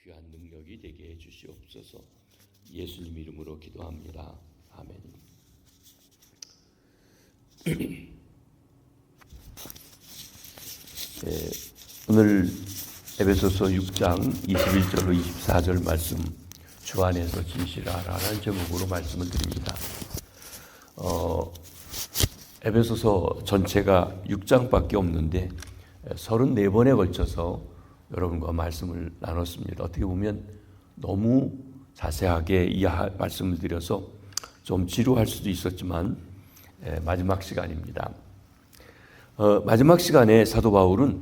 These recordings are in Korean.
귀한 능력이 되게 해주시옵소서. 예수님 이름으로 기도합니다. 아멘. 오늘 에베소서 6장 21절로 24절 말씀, 주 안에서 진실하라는 제목으로 말씀을 드립니다. 에베소서 전체가 6장밖에 없는데 34번에 걸쳐서 여러분과 말씀을 나눴습니다. 어떻게 보면 너무 자세하게 이 말씀을 드려서 좀 지루할 수도 있었지만 마지막 시간입니다. 마지막 시간에 사도 바울은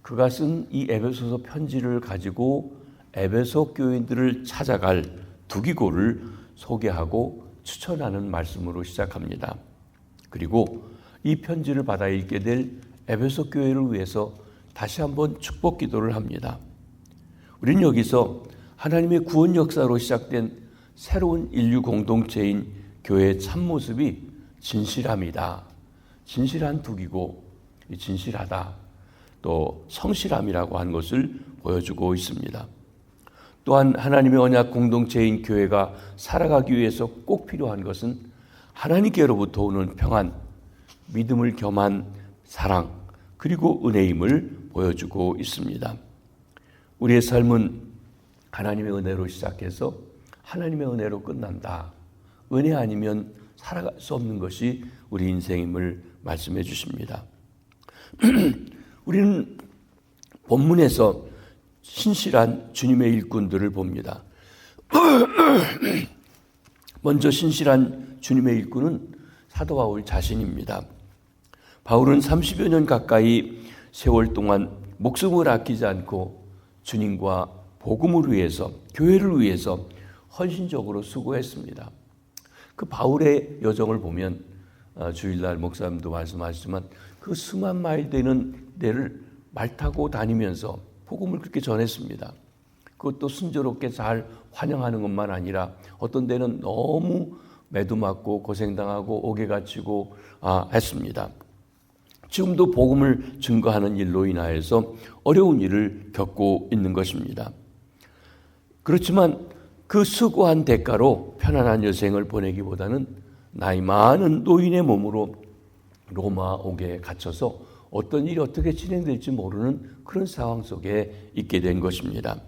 그가 쓴 이 에베소서 편지를 가지고 에베소 교인들을 찾아갈 두기고를 소개하고 추천하는 말씀으로 시작합니다. 그리고 이 편지를 받아 읽게 될 에베소 교회를 위해서 다시 한번 축복 기도를 합니다. 우리는 여기서 하나님의 구원 역사로 시작된 새로운 인류 공동체인 교회의 참모습이 진실함이다. 진실한 두기고 진실하다. 또 성실함이라고 하는 것을 보여주고 있습니다. 또한 하나님의 언약 공동체인 교회가 살아가기 위해서 꼭 필요한 것은 하나님께로부터 오는 평안, 믿음을 겸한 사랑, 그리고 은혜임을 보여주고 있습니다. 우리의 삶은 하나님의 은혜로 시작해서 하나님의 은혜로 끝난다. 은혜 아니면 살아갈 수 없는 것이 우리 인생임을 말씀해 주십니다. 우리는 본문에서 신실한 주님의 일꾼들을 봅니다. 먼저 신실한 주님의 일꾼은 사도 바울 자신입니다. 바울은 30여 년 가까이 세월 동안 목숨을 아끼지 않고 주님과 복음을 위해서, 교회를 위해서 헌신적으로 수고했습니다. 그 바울의 여정을 보면 주일날 목사님도 말씀하시지만 그 수만 마일 되는 데를 말 타고 다니면서 복음을 그렇게 전했습니다. 그것도 순조롭게 잘 환영하는 것만 아니라 어떤 데는 너무 매도맞고 고생당하고 옥에 갇히고 했습니다. 지금도 복음을 증거하는 일로 인하여서 어려운 일을 겪고 있는 것입니다. 그렇지만 그 수고한 대가로 편안한 여생을 보내기보다는 나이 많은 노인의 몸으로 로마 옥에 갇혀서 어떤 일이 어떻게 진행될지 모르는 그런 상황 속에 있게 된 것입니다.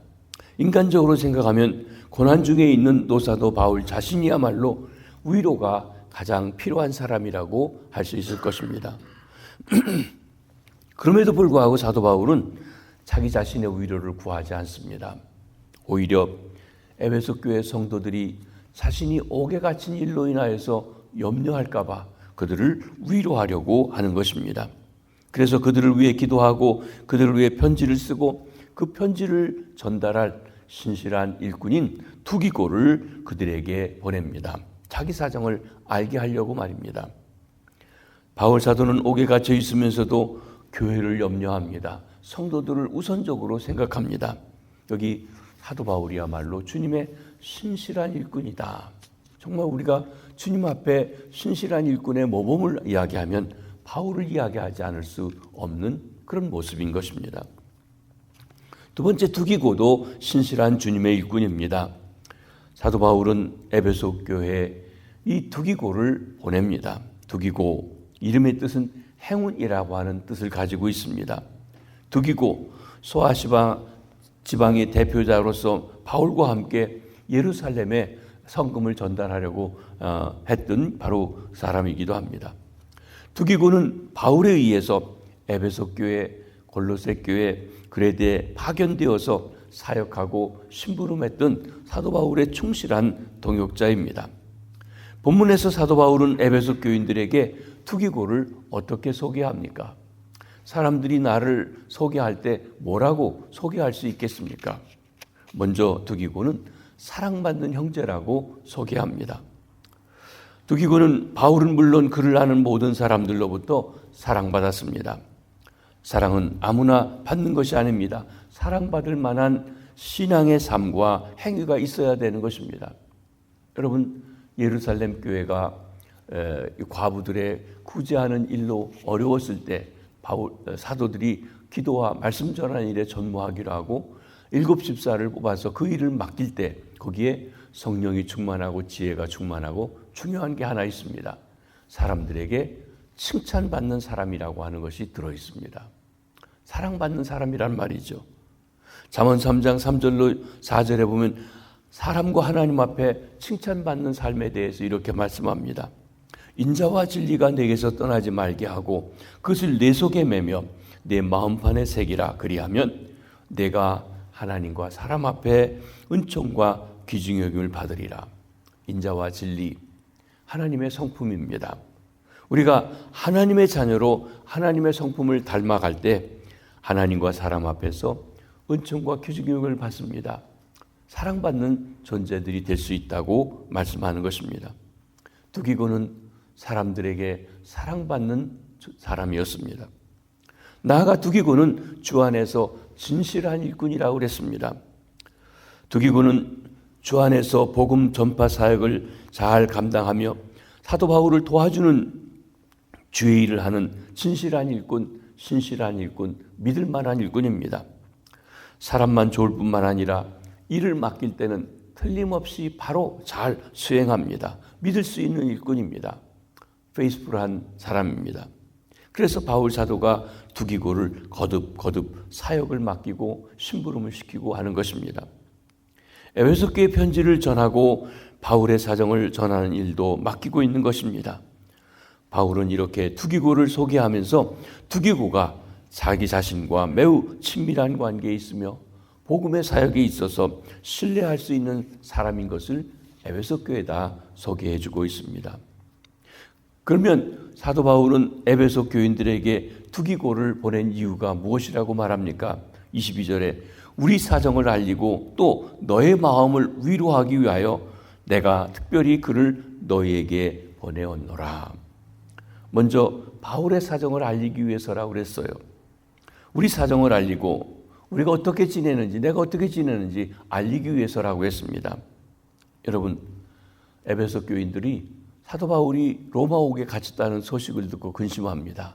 인간적으로 생각하면 고난 중에 있는 노사도 바울 자신이야말로 위로가 가장 필요한 사람이라고 할 수 있을 것입니다. 그럼에도 불구하고 사도 바울은 자기 자신의 위로를 구하지 않습니다. 오히려 에베소 교회 성도들이 자신이 옥에 갇힌 일로 인하여서 염려할까 봐 그들을 위로하려고 하는 것입니다. 그래서 그들을 위해 기도하고 그들을 위해 편지를 쓰고 그 편지를 전달할 신실한 일꾼인 두기고를 그들에게 보냅니다. 자기 사정을 알게 하려고 말입니다. 바울 사도는 옥에 갇혀 있으면서도 교회를 염려합니다. 성도들을 우선적으로 생각합니다. 여기 사도 바울이야말로 주님의 신실한 일꾼이다. 정말 우리가 주님 앞에 신실한 일꾼의 모범을 이야기하면 바울을 이야기하지 않을 수 없는 그런 모습인 것입니다. 두 번째 두기고도 신실한 주님의 일꾼입니다. 사도 바울은 에베소 교회에 이 두기고를 보냅니다. 두기고, 이름의 뜻은 행운이라고 하는 뜻을 가지고 있습니다. 두기고, 소아 지방의 대표자로서 바울과 함께 예루살렘에 성금을 전달하려고 했던 바로 사람이기도 합니다. 두기고는 바울에 의해서 에베소 교회, 골로새 교회, 그레데에 파견되어서 사역하고 심부름했던 사도 바울의 충실한 동역자입니다. 본문에서 사도 바울은 에베소 교인들에게 두기고를 어떻게 소개합니까? 사람들이 나를 소개할 때 뭐라고 소개할 수 있겠습니까? 먼저 두기고는 사랑받는 형제라고 소개합니다. 두기고는 바울은 물론 그를 아는 모든 사람들로부터 사랑받았습니다. 사랑은 아무나 받는 것이 아닙니다. 사랑받을 만한 신앙의 삶과 행위가 있어야 되는 것입니다. 여러분, 예루살렘 교회가 과부들의 구제하는 일로 어려웠을 때 사도들이 기도와 말씀 전하는 일에 전무하기로 하고 7 집사를 뽑아서 그 일을 맡길 때 거기에 성령이 충만하고 지혜가 충만하고 중요한 게 하나 있습니다. 사람들에게 칭찬받는 사람이라고 하는 것이 들어있습니다. 사랑받는 사람이란 말이죠. 잠언 3장 3절로 4절에 보면 사람과 하나님 앞에 칭찬받는 삶에 대해서 이렇게 말씀합니다. 인자와 진리가 내게서 떠나지 말게 하고 그것을 내 속에 매며 내 마음판에 새기라. 그리하면 내가 하나님과 사람 앞에 은총과 귀중히 여김을 받으리라. 인자와 진리, 하나님의 성품입니다. 우리가 하나님의 자녀로 하나님의 성품을 닮아갈 때 하나님과 사람 앞에서 은총과 귀중히 여김을 받습니다. 사랑받는 존재들이 될 수 있다고 말씀하는 것입니다. 두기고는 사람들에게 사랑받는 사람이었습니다. 나아가 두기고는 주 안에서 진실한 일꾼이라고 그랬습니다. 두기고는 주 안에서 복음 전파 사역을 잘 감당하며 사도 바울을 도와주는 주의 일을 하는 진실한 일꾼, 신실한 일꾼, 믿을 만한 일꾼입니다. 사람만 좋을 뿐만 아니라 일을 맡길 때는 틀림없이 바로 잘 수행합니다. 믿을 수 있는 일꾼입니다. 페이스풀한 사람입니다. 그래서 바울 사도가 두기고를 거듭 사역을 맡기고 심부름을 시키고 하는 것입니다. 에베소 교회 편지를 전하고 바울의 사정을 전하는 일도 맡기고 있는 것입니다. 바울은 이렇게 두기고를 소개하면서 두기고가 자기 자신과 매우 친밀한 관계에 있으며 복음의 사역에 있어서 신뢰할 수 있는 사람인 것을 에베소 교회에다 소개해주고 있습니다. 그러면 사도 바울은 에베소 교인들에게 두기고를 보낸 이유가 무엇이라고 말합니까? 22절에 우리 사정을 알리고 또 너의 마음을 위로하기 위하여 내가 특별히 그를 너희에게 보내었노라. 먼저 바울의 사정을 알리기 위해서라고 그랬어요. 우리 사정을 알리고 우리가 어떻게 지내는지, 내가 어떻게 지내는지 알리기 위해서라고 했습니다. 여러분, 에베소 교인들이 사도 바울이 로마 옥에 갇혔다는 소식을 듣고 근심합니다.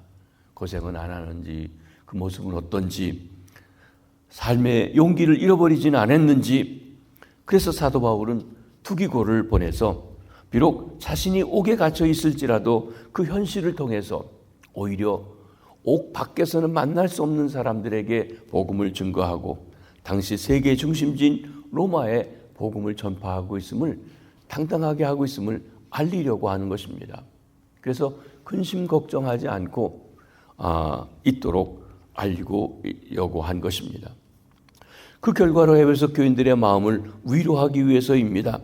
고생은 안 하는지, 그 모습은 어떤지, 삶의 용기를 잃어버리지는 않았는지. 그래서 사도 바울은 두기고를 보내서 비록 자신이 옥에 갇혀 있을지라도 그 현실을 통해서 오히려 옥 밖에서는 만날 수 없는 사람들에게 복음을 증거하고 당시 세계 중심지인 로마에 복음을 전파하고 있음을, 당당하게 하고 있음을 알리려고 하는 것입니다. 그래서 근심 걱정하지 않고 있도록 알리려고 한 것입니다. 그 결과로 에베소 교인들의 마음을 위로하기 위해서입니다.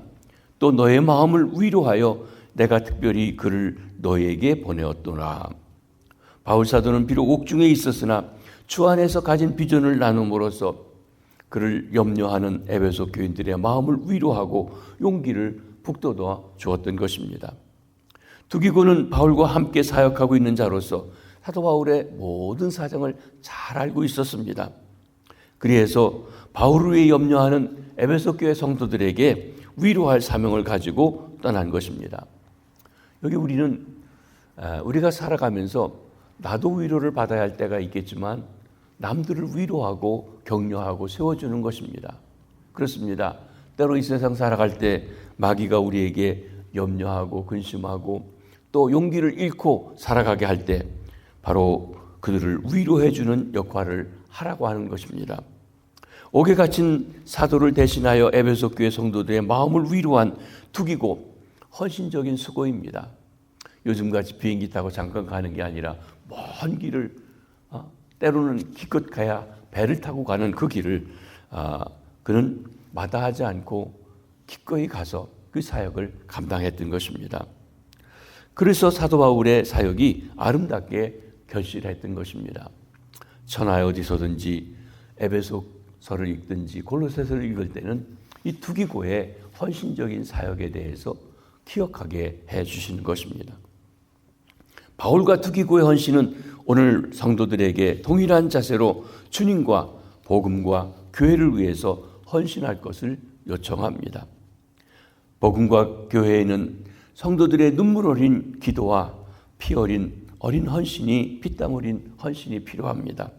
또 너의 마음을 위로하여 내가 특별히 그를 너에게 보내었도나. 바울 사도는 비록 옥중에 있었으나 주 안에서 가진 비전을 나눔으로써 그를 염려하는 에베소 교인들의 마음을 위로하고 용기를 북돋워 주었던 것입니다. 두기고는 바울과 함께 사역하고 있는 자로서 사도 바울의 모든 사정을 잘 알고 있었습니다. 그래서 바울을 위해 염려하는 에베소 교회 성도들에게 위로할 사명을 가지고 떠난 것입니다. 여기 우리가 살아가면서 나도 위로를 받아야 할 때가 있겠지만 남들을 위로하고 격려하고 세워주는 것입니다. 그렇습니다. 때로 이 세상 살아갈 때 마귀가 우리에게 염려하고 근심하고 또 용기를 잃고 살아가게 할 때 바로 그들을 위로해주는 역할을 하라고 하는 것입니다. 옥에 갇힌 사도를 대신하여 에베소 교회 성도들의 마음을 위로한 두기고 헌신적인 수고입니다. 요즘같이 비행기 타고 잠깐 가는 게 아니라 먼 길을 때로는 기껏 가야 배를 타고 가는 그 길을 그는 마다하지 않고 기꺼이 가서 그 사역을 감당했던 것입니다. 그래서 사도 바울의 사역이 아름답게 결실했던 것입니다. 천하에 어디서든지 에베소서를 읽든지 골로새서를 읽을 때는 이 두기고의 헌신적인 사역에 대해서 기억하게 해주시는 것입니다. 바울과 두기고의 헌신은 오늘 성도들에게 동일한 자세로 주님과 복음과 교회를 위해서 헌신할 것을 요청합니다. 복음과 교회에는 성도들의 눈물 어린 기도와 피 어린 헌신이, 피땀 어린 헌신이 필요합니다.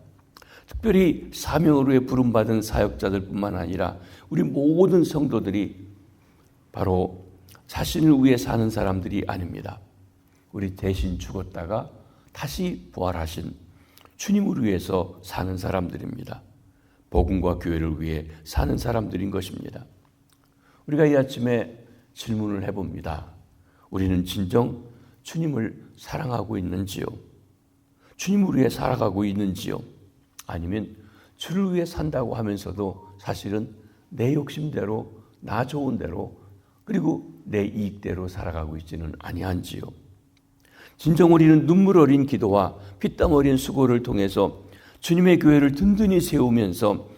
특별히 사명으로 부름받은 사역자들뿐만 아니라 우리 모든 성도들이 바로 자신을 위해 사는 사람들이 아닙니다. 우리 대신 죽었다가 다시 부활하신 주님을 위해서 사는 사람들입니다. 복음과 교회를 위해 사는 사람들인 것입니다. 우리가 이 아침에 질문을 해봅니다. 우리는 진정 주님을 사랑하고 있는지요? 주님을 위해 살아가고 있는지요? 아니면 주를 위해 산다고 하면서도 사실은 내 욕심대로, 나 좋은 대로, 그리고 내 이익대로 살아가고 있지는 아니한지요? 진정 우리는 눈물 어린 기도와 피땀 어린 수고를 통해서 주님의 교회를 든든히 세우면서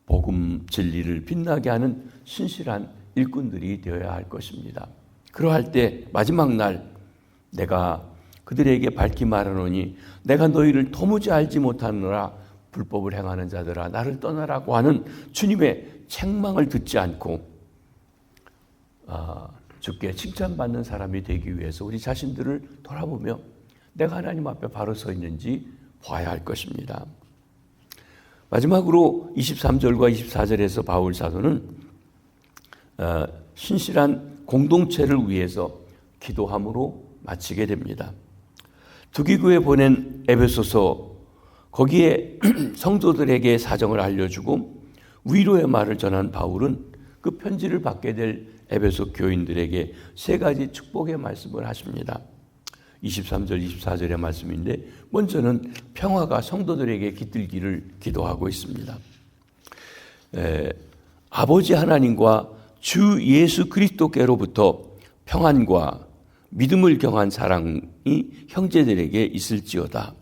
복음 진리를 빛나게 하는 신실한 일꾼들이 되어야 할 것입니다. 그러할 때 마지막 날 내가 그들에게 밝히 말하노니 내가 너희를 도무지 알지 못하느라 불법을 행하는 자들아 나를 떠나라고 하는 주님의 책망을 듣지 않고 주께 칭찬받는 사람이 되기 위해서 우리 자신들을 돌아보며 내가 하나님 앞에 바로 서 있는지 봐야 할 것입니다. 마지막으로 23절과 24절에서 바울 사도는 신실한 공동체를 위해서 기도함으로 마치게 됩니다. 두기교에 보낸 에베소서 거기에 성도들에게 사정을 알려주고 위로의 말을 전한 바울은 그 편지를 받게 될 에베소 교인들에게 세 가지 축복의 말씀을 하십니다. 23절, 24절의 말씀인데 먼저는 평화가 성도들에게 깃들기를 기도하고 있습니다. 아버지 하나님과 주 예수 그리스도께로부터 평안과 믿음을 경한 사랑이 형제들에게 있을지어다.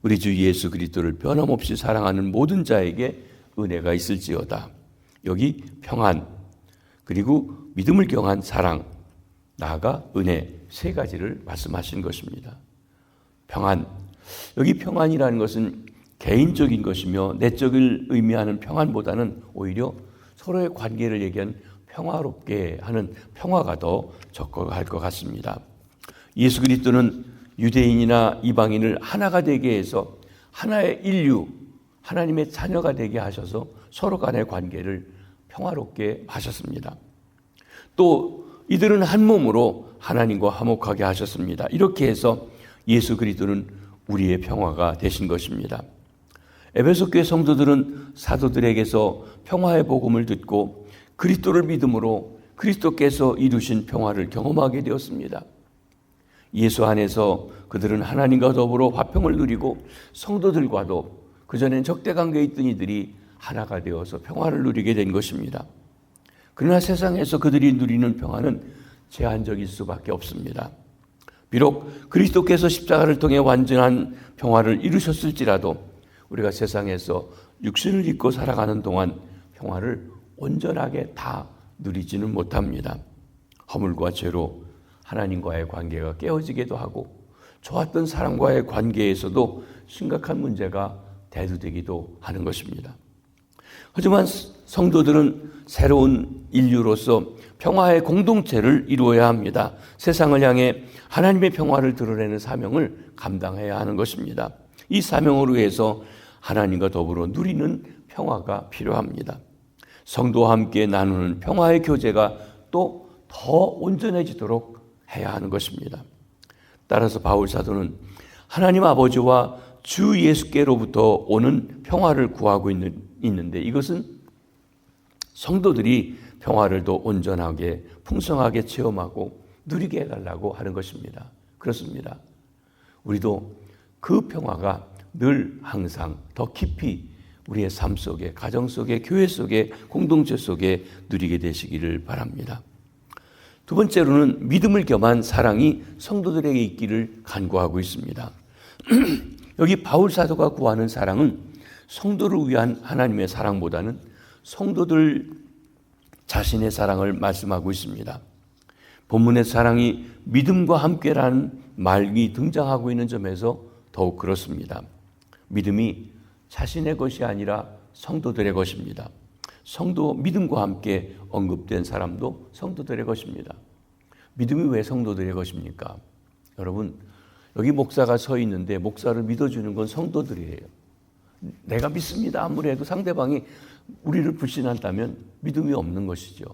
우리 주 예수 그리스도를 변함없이 사랑하는 모든 자에게 은혜가 있을지어다. 여기 평안, 그리고 믿음을 경한 사랑, 나아가 은혜 세 가지를 말씀하신 것입니다. 평안, 여기 평안이라는 것은 개인적인 것이며 내적을 의미하는 평안보다는 오히려 서로의 관계를 얘기한 평화롭게 하는 평화가 더 적합할 것 같습니다. 예수 그리스도는 유대인이나 이방인을 하나가 되게 해서 하나의 인류, 하나님의 자녀가 되게 하셔서 서로 간의 관계를 평화롭게 하셨습니다. 또 이들은 한 몸으로 하나님과 화목하게 하셨습니다. 이렇게 해서 예수 그리스도는 우리의 평화가 되신 것입니다. 에베소 교회 성도들은 사도들에게서 평화의 복음을 듣고 그리스도를 믿음으로 그리스도께서 이루신 평화를 경험하게 되었습니다. 예수 안에서 그들은 하나님과 더불어 화평을 누리고 성도들과도 그전엔 적대관계에 있던 이들이 하나가 되어서 평화를 누리게 된 것입니다. 그러나 세상에서 그들이 누리는 평화는 제한적일 수밖에 없습니다. 비록 그리스도께서 십자가를 통해 완전한 평화를 이루셨을지라도 우리가 세상에서 육신을 입고 살아가는 동안 평화를 온전하게 다 누리지는 못합니다. 허물과 죄로 하나님과의 관계가 깨어지기도 하고 좋았던 사람과의 관계에서도 심각한 문제가 대두되기도 하는 것입니다. 하지만 성도들은 새로운 인류로서 평화의 공동체를 이루어야 합니다. 세상을 향해 하나님의 평화를 드러내는 사명을 감당해야 하는 것입니다. 이 사명으로 해서 하나님과 더불어 누리는 평화가 필요합니다. 성도와 함께 나누는 평화의 교제가 또 더 온전해지도록 해야 하는 것입니다. 따라서 바울 사도는 하나님 아버지와 주 예수께로부터 오는 평화를 구하고 있는데 이것은 성도들이 평화를 더 온전하게 풍성하게 체험하고 누리게 해달라고 하는 것입니다. 그렇습니다. 우리도 그 평화가 늘 항상 더 깊이 우리의 삶 속에, 가정 속에, 교회 속에, 공동체 속에 누리게 되시기를 바랍니다. 두 번째로는 믿음을 겸한 사랑이 성도들에게 있기를 간구하고 있습니다. 여기 바울 사도가 구하는 사랑은 성도를 위한 하나님의 사랑보다는 성도들 자신의 사랑을 말씀하고 있습니다. 본문의 사랑이 믿음과 함께라는 말이 등장하고 있는 점에서 더욱 그렇습니다. 믿음이 자신의 것이 아니라 성도들의 것입니다. 성도 믿음과 함께 언급된 사람도 성도들의 것입니다. 믿음이 왜 성도들의 것입니까? 여러분, 여기 목사가 서 있는데 목사를 믿어주는 건 성도들이에요. 내가 믿습니다 아무리 해도 상대방이 우리를 불신한다면 믿음이 없는 것이죠.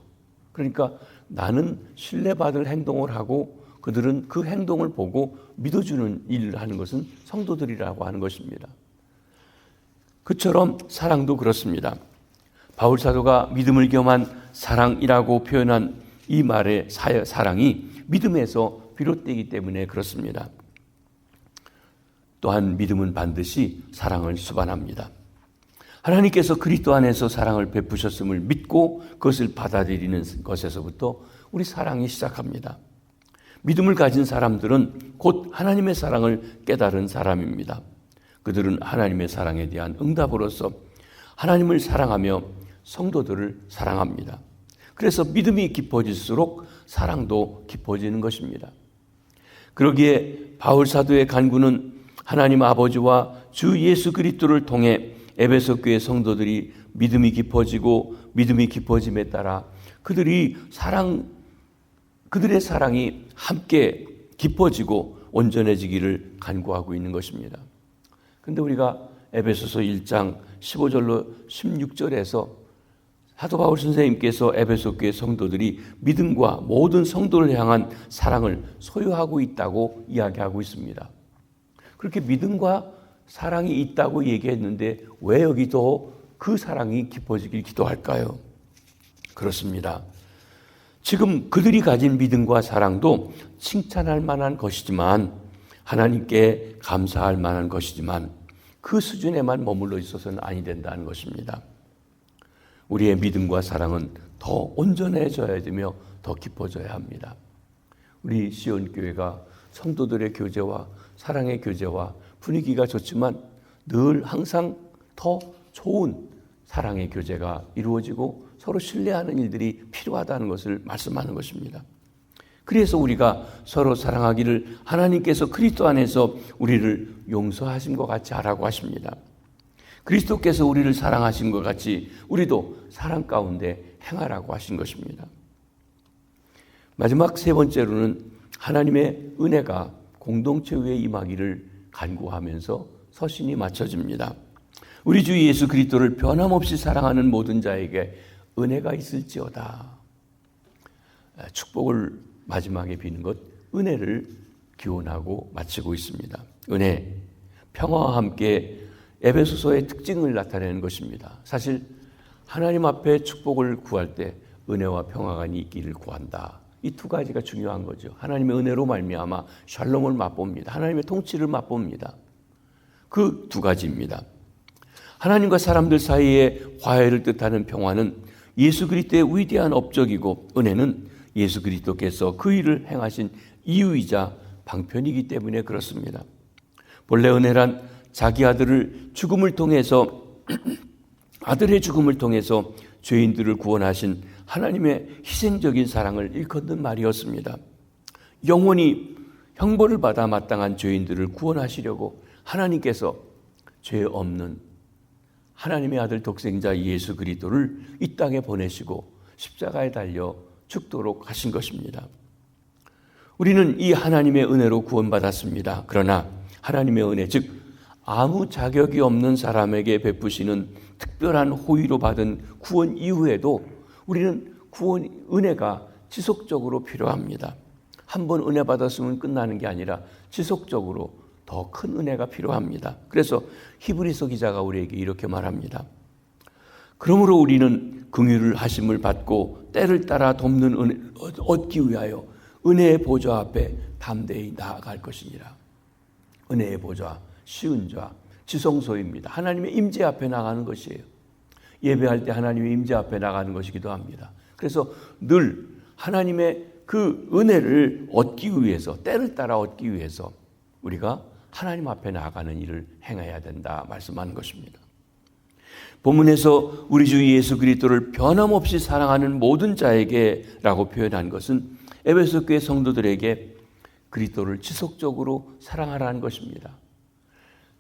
그러니까 나는 신뢰받을 행동을 하고 그들은 그 행동을 보고 믿어주는 일을 하는 것은 성도들이라고 하는 것입니다. 그처럼 사랑도 그렇습니다. 바울 사도가 믿음을 겸한 사랑이라고 표현한 이 말의 사랑이 믿음에서 비롯되기 때문에 그렇습니다. 또한 믿음은 반드시 사랑을 수반합니다. 하나님께서 그리스도 안에서 사랑을 베푸셨음을 믿고 그것을 받아들이는 것에서부터 우리 사랑이 시작합니다. 믿음을 가진 사람들은 곧 하나님의 사랑을 깨달은 사람입니다. 그들은 하나님의 사랑에 대한 응답으로서 하나님을 사랑하며 성도들을 사랑합니다. 그래서 믿음이 깊어질수록 사랑도 깊어지는 것입니다. 그러기에 바울 사도의 간구는 하나님 아버지와 주 예수 그리스도를 통해 에베소 교회 성도들이 믿음이 깊어지고 믿음이 깊어짐에 따라 그들의 사랑이 함께 깊어지고 온전해지기를 간구하고 있는 것입니다. 그런데 우리가 에베소서 1장 15절로 16절에서 사도 바울 선생님께서 에베소 교회 성도들이 믿음과 모든 성도를 향한 사랑을 소유하고 있다고 이야기하고 있습니다. 그렇게 믿음과 사랑이 있다고 얘기했는데 왜 여기도 그 사랑이 깊어지길 기도할까요? 그렇습니다. 지금 그들이 가진 믿음과 사랑도 칭찬할 만한 것이지만 하나님께 감사할 만한 것이지만 그 수준에만 머물러 있어서는 아니 된다는 것입니다. 우리의 믿음과 사랑은 더 온전해져야 되며 더 깊어져야 합니다. 우리 시온교회가 성도들의 교제와 사랑의 교제와 분위기가 좋지만 늘 항상 더 좋은 사랑의 교제가 이루어지고 서로 신뢰하는 일들이 필요하다는 것을 말씀하는 것입니다. 그래서 우리가 서로 사랑하기를 하나님께서 그리스도 안에서 우리를 용서하신 것 같이 하라고 하십니다. 그리스도께서 우리를 사랑하신 것 같이 우리도 사랑 가운데 행하라고 하신 것입니다. 마지막 세 번째로는 하나님의 은혜가 공동체 위에 임하기를 간구하면서 서신이 마쳐집니다. 우리 주 예수 그리스도를 변함없이 사랑하는 모든 자에게 은혜가 있을지어다. 축복을 마지막에 비는 것, 은혜를 기원하고 마치고 있습니다. 은혜, 평화와 함께 에베소서의 특징을 나타내는 것입니다. 사실 하나님 앞에 축복을 구할 때 은혜와 평화가 있기를 구한다. 이 두 가지가 중요한 거죠. 하나님의 은혜로 말미암아 샬롬을 맛봅니다. 하나님의 통치를 맛봅니다. 그 두 가지입니다. 하나님과 사람들 사이의 화해를 뜻하는 평화는 예수 그리스도의 위대한 업적이고 은혜는 예수 그리스도께서 그 일을 행하신 이유이자 방편이기 때문에 그렇습니다. 본래 은혜란 자기 아들의 죽음을 통해서 죄인들을 구원하신 하나님의 희생적인 사랑을 일컫는 말이었습니다. 영원히 형벌을 받아 마땅한 죄인들을 구원하시려고 하나님께서 죄 없는 하나님의 아들 독생자 예수 그리스도를 이 땅에 보내시고 십자가에 달려 죽도록 하신 것입니다. 우리는 이 하나님의 은혜로 구원받았습니다. 그러나 하나님의 은혜, 즉 아무 자격이 없는 사람에게 베푸시는 특별한 호의로 받은 구원 이후에도 우리는 은혜가 지속적으로 필요합니다. 한 번 은혜 받았으면 끝나는 게 아니라 지속적으로 더 큰 은혜가 필요합니다. 그래서 히브리서 기자가 우리에게 이렇게 말합니다. 그러므로 우리는 긍휼을 하심을 받고 때를 따라 돕는 은혜 얻기 위하여 은혜의 보좌 앞에 담대히 나아갈 것이니라. 은혜의 보좌, 쉬운 자, 지성소입니다. 하나님의 임재 앞에 나가는 것이에요. 예배할 때 하나님의 임재 앞에 나가는 것이기도 합니다. 그래서 늘 하나님의 그 은혜를 얻기 위해서, 때를 따라 얻기 위해서 우리가 하나님 앞에 나아가는 일을 행해야 된다 말씀하는 것입니다. 본문에서 우리 주 예수 그리스도를 변함없이 사랑하는 모든 자에게라고 표현한 것은 에베소 교회 성도들에게 그리스도를 지속적으로 사랑하라는 것입니다.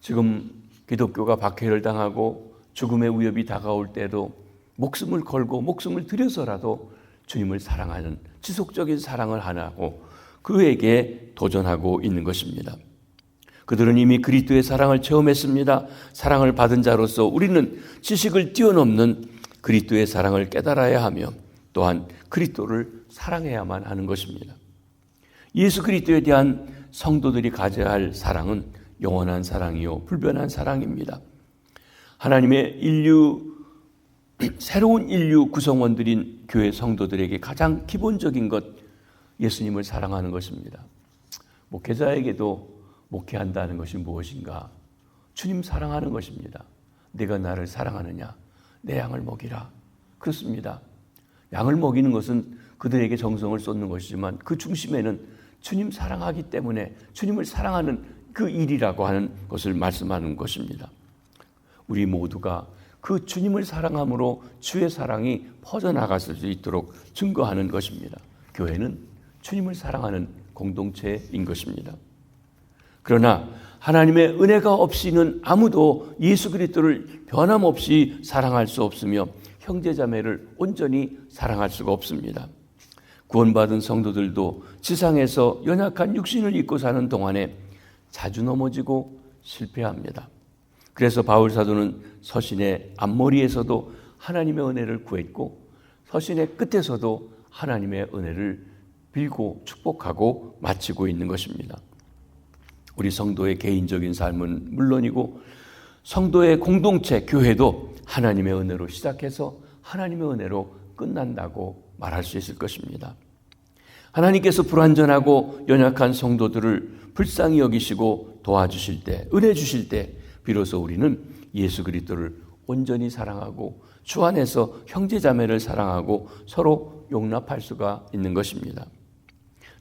지금 기독교가 박해를 당하고 죽음의 위협이 다가올 때도 목숨을 걸고 목숨을 들여서라도 주님을 사랑하는 지속적인 사랑을 하나고 그에게 도전하고 있는 것입니다. 그들은 이미 그리스도의 사랑을 체험했습니다. 사랑을 받은 자로서 우리는 지식을 뛰어넘는 그리스도의 사랑을 깨달아야 하며 또한 그리스도를 사랑해야만 하는 것입니다. 예수 그리스도에 대한 성도들이 가져야 할 사랑은 영원한 사랑이요 불변한 사랑입니다. 하나님의 새로운 인류 구성원들인 교회 성도들에게 가장 기본적인 것, 예수님을 사랑하는 것입니다. 목회자에게도 목회한다는 것이 무엇인가? 주님 사랑하는 것입니다. 내가 나를 사랑하느냐? 내 양을 먹이라. 그렇습니다. 양을 먹이는 것은 그들에게 정성을 쏟는 것이지만 그 중심에는 주님 사랑하기 때문에 주님을 사랑하는 그 일이라고 하는 것을 말씀하는 것입니다. 우리 모두가 그 주님을 사랑함으로 주의 사랑이 퍼져나갈 수 있도록 증거하는 것입니다. 교회는 주님을 사랑하는 공동체인 것입니다. 그러나 하나님의 은혜가 없이는 아무도 예수 그리스도를 변함없이 사랑할 수 없으며 형제자매를 온전히 사랑할 수가 없습니다. 구원받은 성도들도 지상에서 연약한 육신을 입고 사는 동안에 자주 넘어지고 실패합니다. 그래서 바울 사도는 서신의 앞머리에서도 하나님의 은혜를 구했고 서신의 끝에서도 하나님의 은혜를 빌고 축복하고 마치고 있는 것입니다. 우리 성도의 개인적인 삶은 물론이고 성도의 공동체, 교회도 하나님의 은혜로 시작해서 하나님의 은혜로 끝난다고 말할 수 있을 것입니다. 하나님께서 불완전하고 연약한 성도들을 불쌍히 여기시고 도와주실 때, 은혜 주실 때 비로소 우리는 예수 그리스도를 온전히 사랑하고 주 안에서 형제자매를 사랑하고 서로 용납할 수가 있는 것입니다.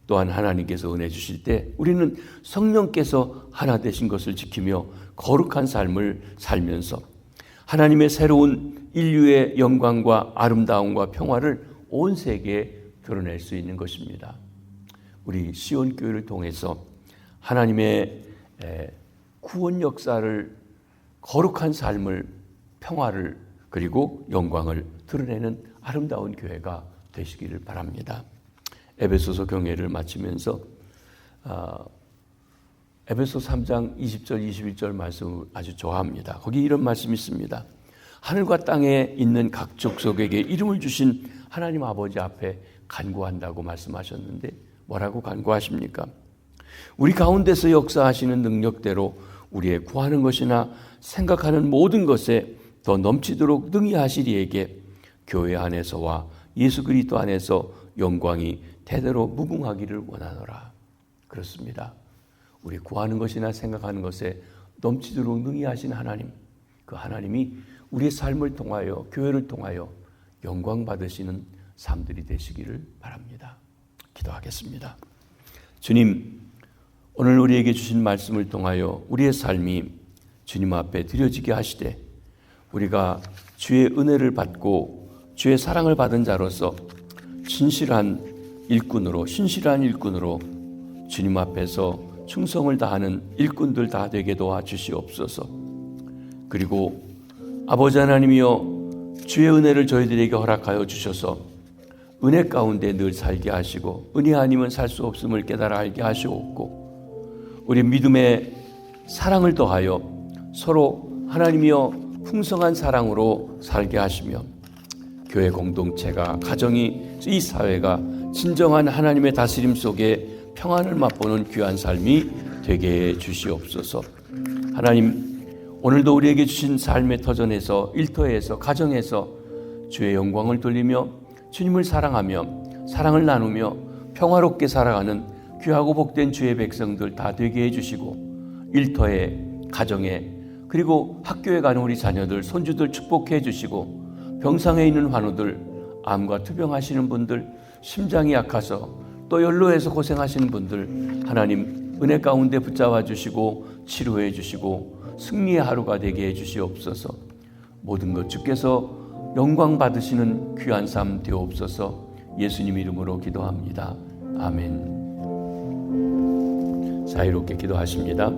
또한 하나님께서 은혜 주실 때 우리는 성령께서 하나 되신 것을 지키며 거룩한 삶을 살면서 하나님의 새로운 인류의 영광과 아름다움과 평화를 온 세계에 드러낼 수 있는 것입니다. 우리 시온교회를 통해서 하나님의 구원 역사를, 거룩한 삶을, 평화를 그리고 영광을 드러내는 아름다운 교회가 되시기를 바랍니다. 에베소서 경회를 마치면서 에베소 3장 20절 21절 말씀을 아주 좋아합니다. 거기 이런 말씀이 있습니다. 하늘과 땅에 있는 각 족속에게 이름을 주신 하나님 아버지 앞에 간구한다고 말씀하셨는데 뭐라고 간구하십니까? 우리 가운데서 역사하시는 능력대로 우리의 구하는 것이나 생각하는 모든 것에 더 넘치도록 능히 하실 이에게 교회 안에서와 예수 그리스도 안에서 영광이 대대로 무궁하기를 원하노라. 그렇습니다. 우리 구하는 것이나 생각하는 것에 넘치도록 능히 하신 하나님, 그 하나님이 우리의 삶을 통하여 교회를 통하여 영광 받으시는 삶들이 되시기를 바랍니다. 기도하겠습니다. 주님, 오늘 우리에게 주신 말씀을 통하여 우리의 삶이 주님 앞에 드려지게 하시되 우리가 주의 은혜를 받고 주의 사랑을 받은 자로서 신실한 일꾼으로 주님 앞에서 충성을 다하는 일꾼들 다 되게 도와주시옵소서. 그리고 아버지 하나님이여, 주의 은혜를 저희들에게 허락하여 주셔서 은혜 가운데 늘 살게 하시고 은혜 아니면 살 수 없음을 깨달아 알게 하시옵고 우리 믿음의 사랑을 더하여 서로 하나님이여 풍성한 사랑으로 살게 하시며 교회 공동체가, 가정이, 이 사회가 진정한 하나님의 다스림 속에 평안을 맛보는 귀한 삶이 되게 해 주시옵소서. 하나님, 오늘도 우리에게 주신 삶의 터전에서, 일터에서, 가정에서 주의 영광을 돌리며 주님을 사랑하며 사랑을 나누며 평화롭게 살아가는 귀하고 복된 주의 백성들 다 되게 해주시고 일터에, 가정에, 그리고 학교에 가는 우리 자녀들, 손주들 축복해 주시고 병상에 있는 환우들, 암과 투병하시는 분들, 심장이 약해서 또 연로해서 고생하시는 분들 하나님 은혜 가운데 붙잡아 주시고 치료해 주시고 승리의 하루가 되게 해 주시옵소서. 모든 것 주께서 영광 받으시는 귀한 삶 되옵소서. 예수님 이름으로 기도합니다. 아멘. 자유롭게 기도하십니다.